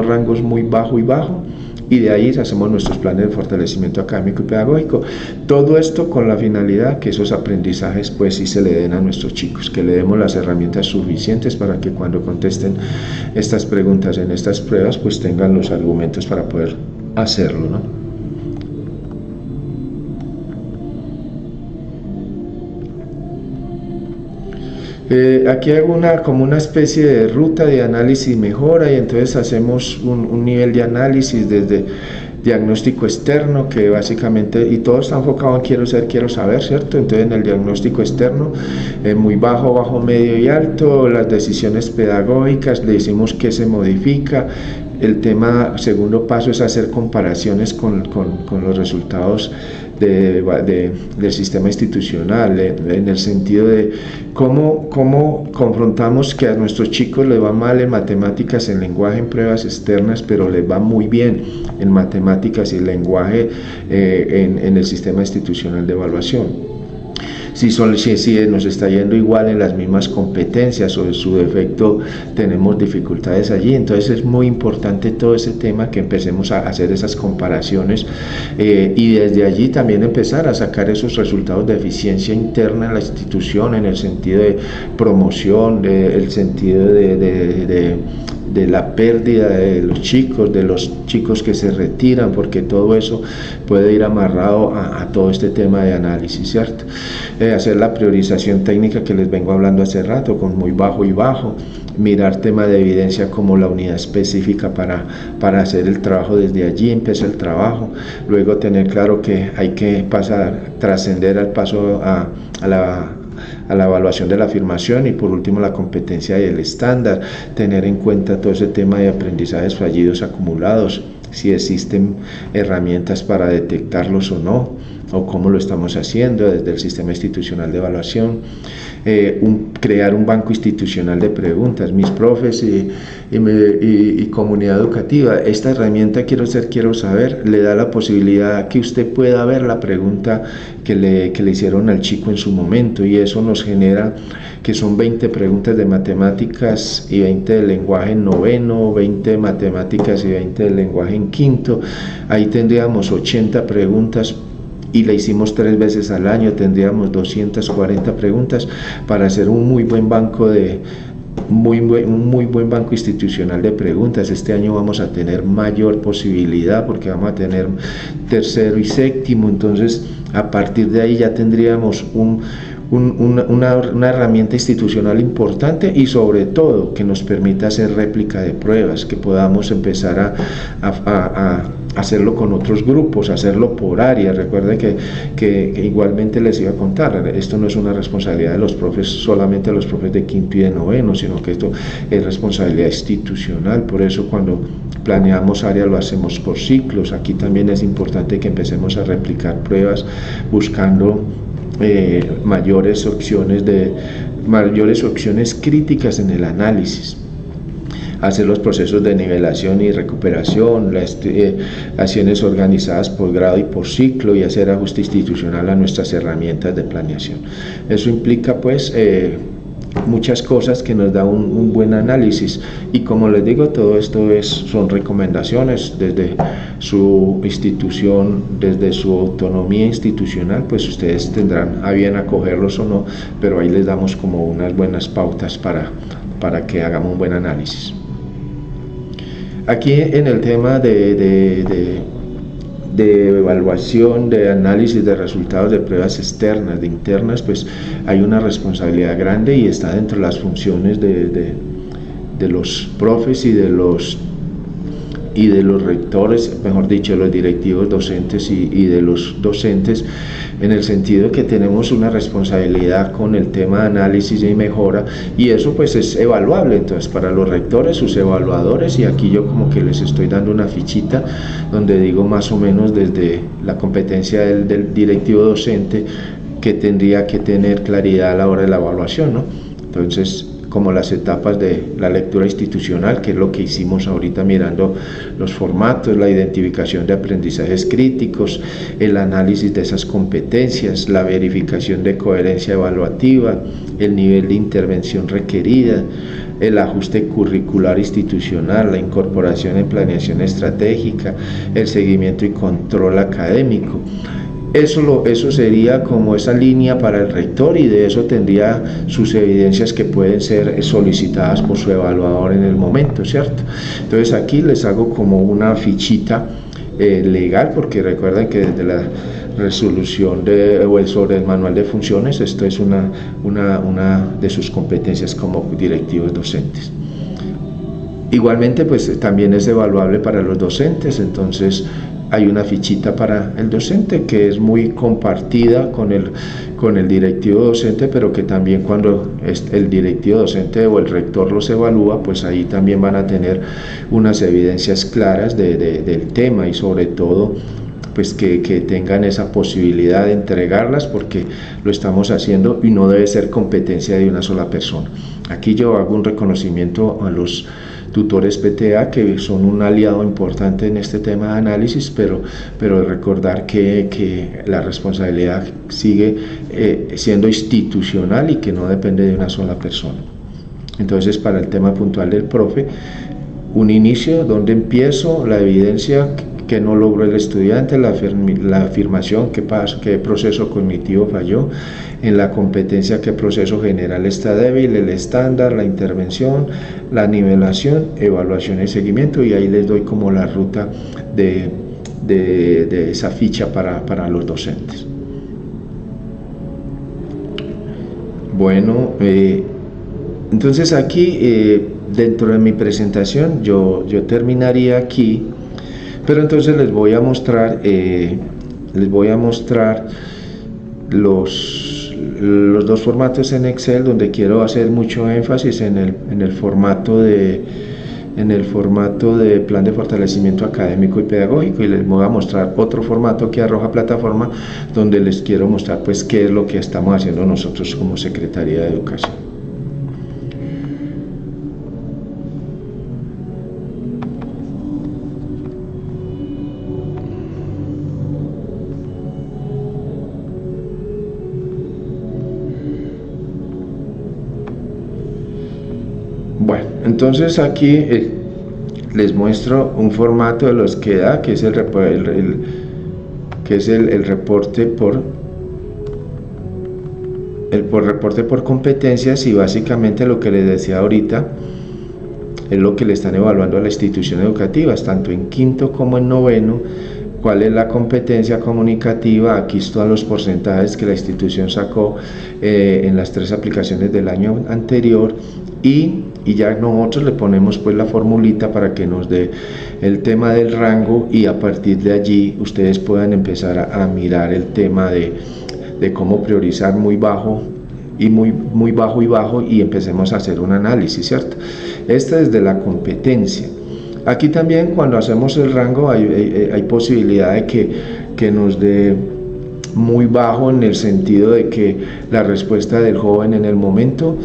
rangos muy bajo y bajo, y de ahí hacemos nuestros planes de fortalecimiento académico y pedagógico. Todo esto con la finalidad que esos aprendizajes pues sí se le den a nuestros chicos, que le demos las herramientas suficientes para que cuando contesten estas preguntas en estas pruebas pues tengan los argumentos para poder hacerlo, ¿no? Aquí hago como una especie de ruta de análisis y mejora, y entonces hacemos un nivel de análisis desde diagnóstico externo, que básicamente, y todo está enfocado en quiero saber, ¿cierto? Entonces en el diagnóstico externo, muy bajo, medio y alto, las decisiones pedagógicas, le decimos qué se modifica. El segundo paso es hacer comparaciones con los resultados del sistema institucional, en el sentido de cómo confrontamos que a nuestros chicos les va mal en matemáticas, en lenguaje, en pruebas externas, pero les va muy bien en matemáticas y lenguaje en el sistema institucional de evaluación. si nos está yendo igual en las mismas competencias o en su defecto tenemos dificultades allí. Entonces es muy importante todo ese tema, que empecemos a hacer esas comparaciones y desde allí también empezar a sacar esos resultados de eficiencia interna en la institución, en el sentido de promoción, el sentido de la pérdida de los chicos que se retiran, porque todo eso puede ir amarrado a todo este tema de análisis, ¿cierto? Hacer la priorización técnica que les vengo hablando hace rato, con muy bajo y bajo, mirar tema de evidencia como la unidad específica para hacer el trabajo. Desde allí empieza el trabajo. Luego tener claro que hay que trascender al paso a la evaluación de la afirmación, y por último la competencia y el estándar, tener en cuenta todo ese tema de aprendizajes fallidos acumulados, si existen herramientas para detectarlos o no, o cómo lo estamos haciendo desde el sistema institucional de evaluación. Crear un banco institucional de preguntas. Mis profes y comunidad educativa, esta herramienta Quiero saber le da la posibilidad que usted pueda ver la pregunta que le hicieron al chico en su momento, y eso nos genera que son 20 preguntas de matemáticas y 20 de lenguaje en noveno, 20 de matemáticas y 20 de lenguaje en quinto. Ahí tendríamos 80 preguntas, y la hicimos 3 veces al año, tendríamos 240 preguntas para hacer un muy buen banco institucional de preguntas. Este año vamos a tener mayor posibilidad porque vamos a tener tercero y séptimo, entonces a partir de ahí ya tendríamos una herramienta institucional importante, y sobre todo que nos permita hacer réplica de pruebas, que podamos empezar a hacerlo con otros grupos, hacerlo por área. Recuerden que igualmente les iba a contar, esto no es una responsabilidad de los profes, solamente de los profes de quinto y de noveno, sino que esto es responsabilidad institucional. Por eso cuando planeamos área lo hacemos por ciclos. Aquí también es importante que empecemos a replicar pruebas buscando mayores opciones críticas en el análisis, hacer los procesos de nivelación y recuperación, las acciones organizadas por grado y por ciclo, y hacer ajuste institucional a nuestras herramientas de planeación. Eso implica pues muchas cosas que nos da un buen análisis, y como les digo, todo esto son recomendaciones desde su institución, desde su autonomía institucional, pues ustedes tendrán a bien acogerlos o no, pero ahí les damos como unas buenas pautas para que hagamos un buen análisis. Aquí en el tema de evaluación, de análisis de resultados de pruebas externas, de internas, pues hay una responsabilidad grande, y está dentro de las funciones de los profes y de los rectores, mejor dicho, los directivos docentes y de los docentes, en el sentido que tenemos una responsabilidad con el tema de análisis y mejora, y eso pues es evaluable. Entonces para los rectores, sus evaluadores, y aquí yo como que les estoy dando una fichita donde digo más o menos desde la competencia del directivo docente que tendría que tener claridad a la hora de la evaluación, ¿no? Entonces, como las etapas de la lectura institucional, que es lo que hicimos ahorita mirando los formatos, la identificación de aprendizajes críticos, el análisis de esas competencias, la verificación de coherencia evaluativa, el nivel de intervención requerida, el ajuste curricular institucional, la incorporación en planeación estratégica, el seguimiento y control académico. Eso sería como esa línea para el rector, y de eso tendría sus evidencias que pueden ser solicitadas por su evaluador en el momento, ¿cierto? Entonces aquí les hago como una fichita legal, porque recuerden que desde la resolución sobre el manual de funciones, esto es una de sus competencias como directivos docentes. Igualmente pues también es evaluable para los docentes, entonces hay una fichita para el docente que es muy compartida con el directivo docente, pero que también cuando el directivo docente o el rector los evalúa, pues ahí también van a tener unas evidencias claras del tema, y sobre todo pues que tengan esa posibilidad de entregarlas, porque lo estamos haciendo y no debe ser competencia de una sola persona. Aquí yo hago un reconocimiento a los tutores PTA, que son un aliado importante en este tema de análisis, pero recordar que la responsabilidad sigue siendo institucional y que no depende de una sola persona. Entonces, para el tema puntual del profe, un inicio, donde empiezo, la evidencia que no logró el estudiante, la afirmación, qué proceso cognitivo falló, en la competencia, qué proceso general está débil, el estándar, la intervención, la nivelación, evaluación y seguimiento, y ahí les doy como la ruta de esa ficha para los docentes. Bueno, entonces aquí dentro de mi presentación yo terminaría aquí, pero entonces les voy a mostrar los dos formatos en Excel, donde quiero hacer mucho énfasis en el formato de plan de fortalecimiento académico y pedagógico, y les voy a mostrar otro formato que arroja plataforma, donde les quiero mostrar pues qué es lo que estamos haciendo nosotros como Secretaría de Educación. Bueno, entonces aquí les muestro un formato de los que da, que es el reporte por competencias, y básicamente lo que les decía ahorita es lo que le están evaluando a las instituciones educativas, tanto en quinto como en noveno. ¿Cuál es la competencia comunicativa? Aquí están los porcentajes que la institución sacó en las 3 aplicaciones del año anterior, y ya nosotros le ponemos pues la formulita para que nos dé el tema del rango, y a partir de allí ustedes puedan empezar a mirar el tema de cómo priorizar muy bajo y muy bajo y bajo, y empecemos a hacer un análisis, ¿cierto? Esta es de la competencia. Aquí también, cuando hacemos el rango, hay posibilidad de que nos dé muy bajo, en el sentido de que la respuesta del joven en el momento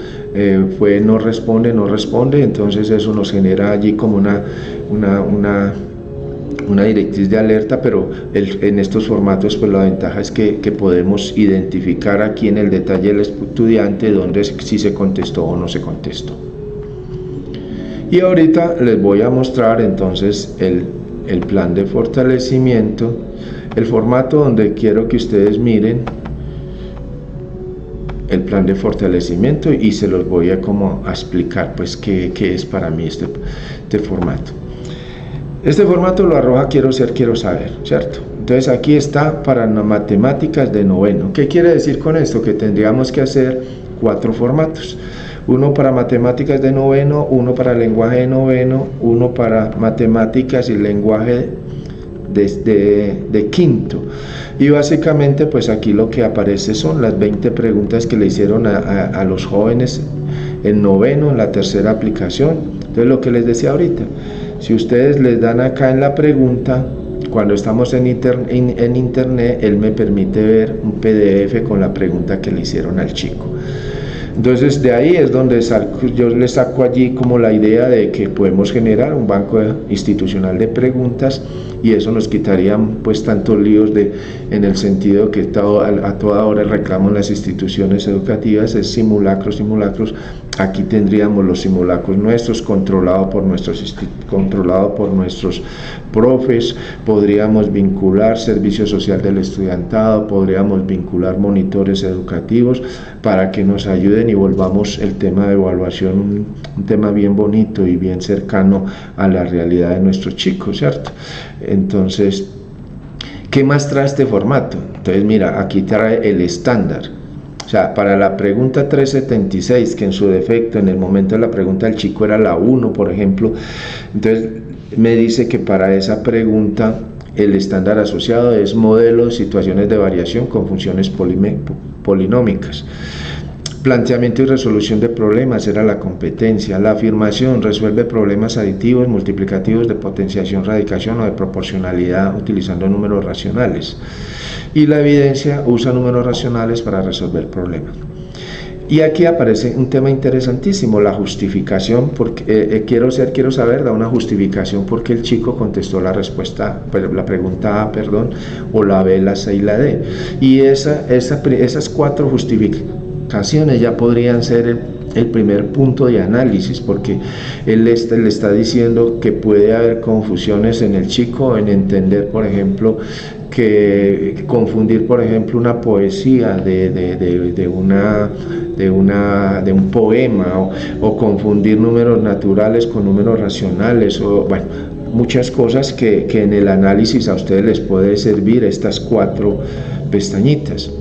fue no responde, entonces eso nos genera allí como una directriz de alerta, pero en estos formatos pues la ventaja es que podemos identificar aquí en el detalle el estudiante donde si se contestó o no se contestó. Y ahorita les voy a mostrar entonces el plan de fortalecimiento, el formato donde quiero que ustedes miren el plan de fortalecimiento, y se los voy a explicar pues qué es para mí este formato. Este formato lo arroja quiero saber, ¿cierto? Entonces aquí está para matemáticas de noveno. ¿Qué quiere decir con esto? Que tendríamos que hacer 4 formatos. Uno para matemáticas de noveno, uno para lenguaje de noveno, uno para matemáticas y lenguaje de quinto. Y básicamente pues aquí lo que aparece son las 20 preguntas que le hicieron a los jóvenes en noveno, en la tercera aplicación. Entonces, lo que les decía ahorita, si ustedes les dan acá en la pregunta, cuando estamos en internet, él me permite ver un PDF con la pregunta que le hicieron al chico. Entonces de ahí es donde yo le saco allí como la idea de que podemos generar un banco institucional de preguntas, y eso nos quitaría pues tantos líos en el sentido que a toda hora el reclamo en las instituciones educativas es simulacros. Aquí tendríamos los simulacros nuestros controlados por nuestros profes, podríamos vincular servicio social del estudiantado, podríamos vincular monitores educativos para que nos ayuden y volvamos el tema de evaluación un tema bien bonito y bien cercano a la realidad de nuestros chicos, ¿cierto? Entonces, ¿qué más trae este formato? Entonces, mira, aquí trae el estándar. O sea, para la pregunta 376, que en su defecto, en el momento de la pregunta del chico era la 1, por ejemplo, entonces me dice que para esa pregunta el estándar asociado es modelo de situaciones de variación con funciones polinómicas. Planteamiento y resolución de problemas era la competencia. La afirmación resuelve problemas aditivos, multiplicativos, de potenciación, radicación o de proporcionalidad utilizando números racionales. Y la evidencia usa números racionales para resolver problemas. Y aquí aparece un tema interesantísimo, la justificación, porque quiero saber, da una justificación porque el chico contestó la pregunta A, perdón, o la B, la C y la D. Y esas 4 justificaciones ya podrían ser el primer punto de análisis, porque él le está diciendo que puede haber confusiones en el chico, en entender, por ejemplo, que confundir, por ejemplo, una poesía de un poema, o confundir números naturales con números racionales, o bueno, muchas cosas que en el análisis a ustedes les puede servir estas 4 pestañitas.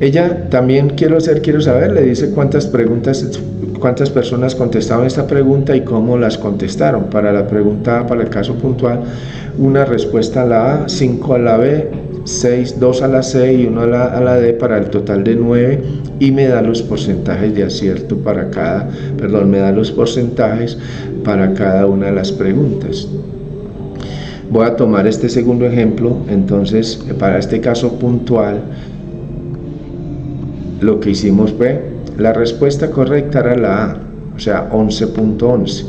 Ella también quiero saber, le dice cuántas personas contestaron esta pregunta y cómo las contestaron. Para la pregunta, para el caso puntual, una respuesta a la A, 5 a la B, 2 a la C y 1 a la D, para el total de 9, y me da los porcentajes de acierto me da los porcentajes para cada una de las preguntas. Voy a tomar este segundo ejemplo. Entonces, para este caso puntual, lo que hicimos fue, la respuesta correcta era la A, o sea, 11.11,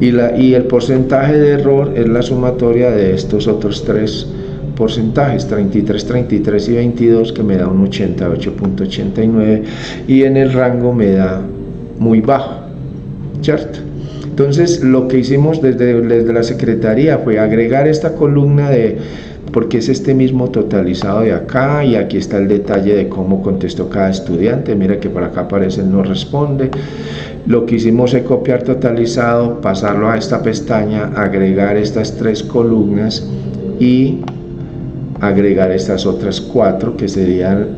y el porcentaje de error es la sumatoria de estos otros 3 porcentajes, 33, 33 y 22, que me da un 88.89, y en el rango me da muy bajo, ¿cierto? Entonces, lo que hicimos desde la Secretaría fue agregar esta columna porque es este mismo totalizado de acá, y aquí está el detalle de cómo contestó cada estudiante. Mira que por acá aparece el no responde. Lo que hicimos es copiar totalizado, pasarlo a esta pestaña, agregar estas 3 columnas y agregar estas otras 4, que serían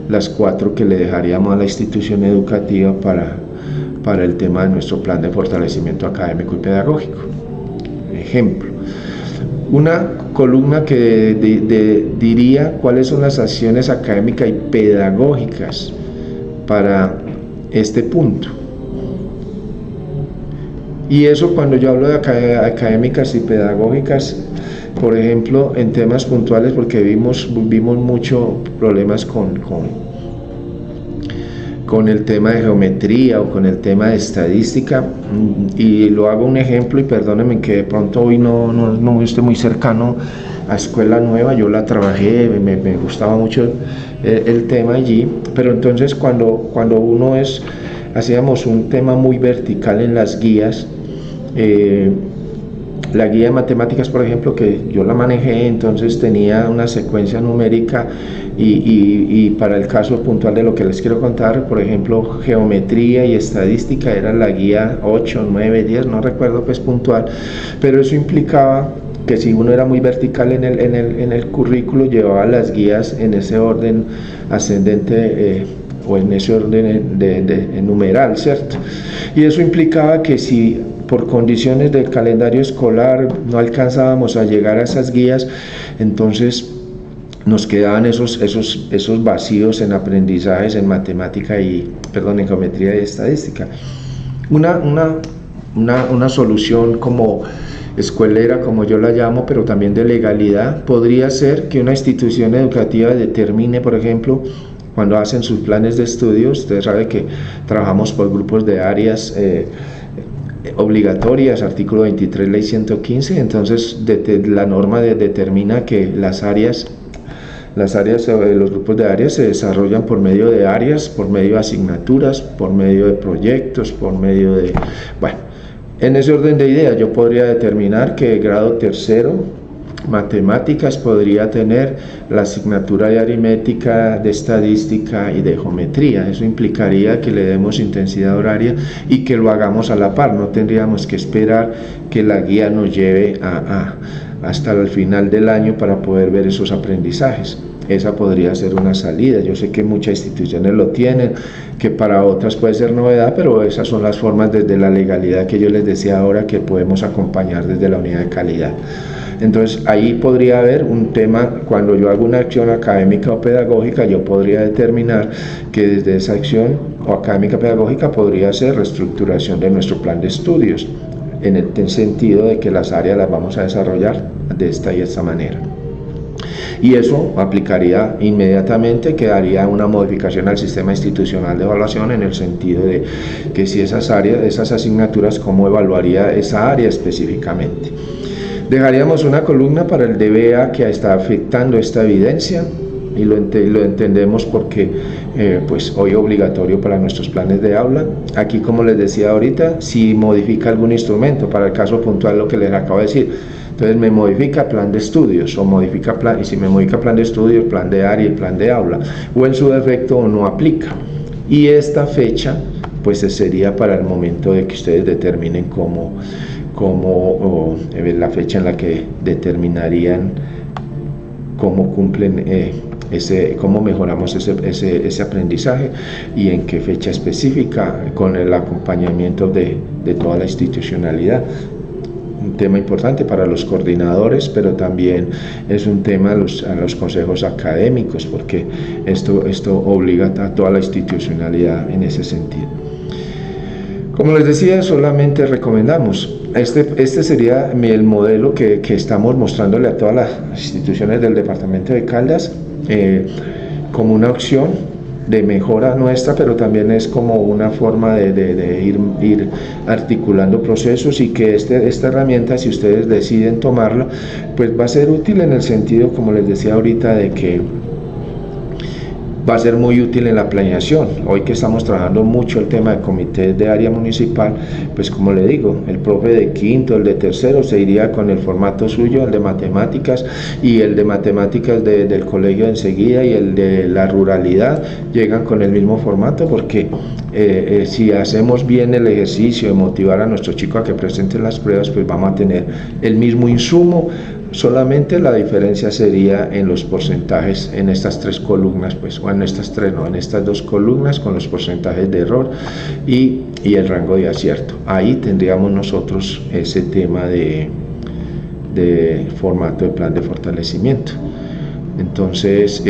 las 4 que le dejaríamos a la institución educativa para el tema de nuestro plan de fortalecimiento académico y pedagógico. Ejemplo, una columna que diría cuáles son las acciones académicas y pedagógicas para este punto. Y eso, cuando yo hablo de académicas y pedagógicas, por ejemplo, en temas puntuales, porque vimos mucho problemas con el tema de geometría o con el tema de estadística, y lo hago un ejemplo, y perdónenme que de pronto hoy no esté muy cercano a Escuela Nueva. Yo la trabajé, me gustaba mucho el tema allí, pero entonces cuando hacíamos un tema muy vertical en las guías, la guía de matemáticas, por ejemplo, que yo la manejé, entonces tenía una secuencia numérica, y para el caso puntual de lo que les quiero contar, por ejemplo, geometría y estadística era la guía 8, 9, 10, no recuerdo pues puntual, pero eso implicaba que si uno era muy vertical en el currículo, llevaba las guías en ese orden ascendente, o en ese orden de numeral, ¿cierto? Y eso implicaba que si por condiciones del calendario escolar no alcanzábamos a llegar a esas guías, entonces nos quedaban esos vacíos en aprendizajes en en geometría y estadística. Una solución como escuelera, como yo la llamo, pero también de legalidad, podría ser que una institución educativa determine, por ejemplo, cuando hacen sus planes de estudios, ustedes saben que trabajamos por grupos de áreas obligatorias, artículo 23, ley 115, entonces la norma determina que los grupos de áreas se desarrollan por medio de áreas, por medio de asignaturas, por medio de proyectos, por medio de... Bueno, en ese orden de ideas yo podría determinar que el grado tercero, matemáticas, podría tener la asignatura de aritmética, de estadística y de geometría. Eso implicaría que le demos intensidad horaria y que lo hagamos a la par. No tendríamos que esperar que la guía nos lleve hasta el final del año para poder ver esos aprendizajes. Esa podría ser una salida. Yo sé que muchas instituciones lo tienen, que para otras puede ser novedad, pero esas son las formas desde la legalidad que yo les decía ahora que podemos acompañar desde la unidad de calidad. Entonces ahí podría haber un tema, cuando yo hago una acción académica o pedagógica, yo podría determinar que desde esa acción o académica pedagógica podría ser reestructuración de nuestro plan de estudios, en el sentido de que las áreas las vamos a desarrollar de esta y esta manera. Y eso aplicaría inmediatamente, quedaría una modificación al sistema institucional de evaluación en el sentido de que si esas áreas, esas asignaturas, cómo evaluaría esa área específicamente. Dejaríamos una columna para el DBA que está afectando esta evidencia y lo entendemos porque pues hoy obligatorio para nuestros planes de aula. Aquí, como les decía ahorita, si modifica algún instrumento, para el caso puntual lo que les acabo de decir, entonces me modifica plan de estudios o modifica plan, y si me modifica plan de estudios, plan de área y plan de aula, o en su defecto no aplica. Y esta fecha pues sería para el momento de que ustedes determinen cómo la fecha en la que determinarían cómo cumplen cómo mejoramos ese aprendizaje y en qué fecha específica, con el acompañamiento de toda la institucionalidad. Un tema importante para los coordinadores, pero también es un tema a los consejos académicos, porque esto obliga a toda la institucionalidad en ese sentido. Como les decía, solamente recomendamos. Este sería el modelo que estamos mostrándole a todas las instituciones del departamento de Caldas como una opción de mejora nuestra, pero también es como una forma de ir articulando procesos, y que esta herramienta, si ustedes deciden tomarla, pues va a ser útil en el sentido, como les decía ahorita, de que va a ser muy útil en la planeación. Hoy que estamos trabajando mucho el tema de comités de área municipal, pues como le digo, el profe de quinto, el de tercero se iría con el formato suyo, el de matemáticas, y el de matemáticas del colegio enseguida, y el de la ruralidad llegan con el mismo formato, porque si hacemos bien el ejercicio de motivar a nuestros chicos a que presenten las pruebas, pues vamos a tener el mismo insumo. Solamente la diferencia sería en los porcentajes en estas tres columnas, pues, o en estas tres, no, en estas dos columnas, con los porcentajes de error y el rango de acierto. Ahí tendríamos nosotros ese tema de formato de plan de fortalecimiento. Entonces,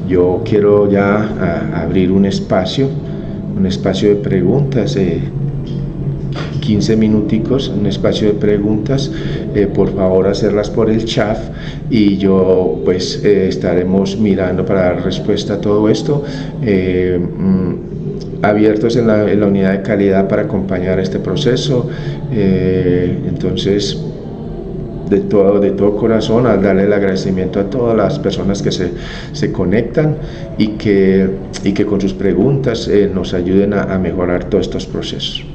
yo quiero ya abrir un espacio de preguntas, 15 minuticos, un espacio de preguntas, por favor hacerlas por el chat, y yo pues estaremos mirando para dar respuesta a todo esto, abiertos en la unidad de calidad para acompañar este proceso. Entonces, de todo corazón, al darle el agradecimiento a todas las personas que se conectan y que con sus preguntas nos ayuden a mejorar todos estos procesos.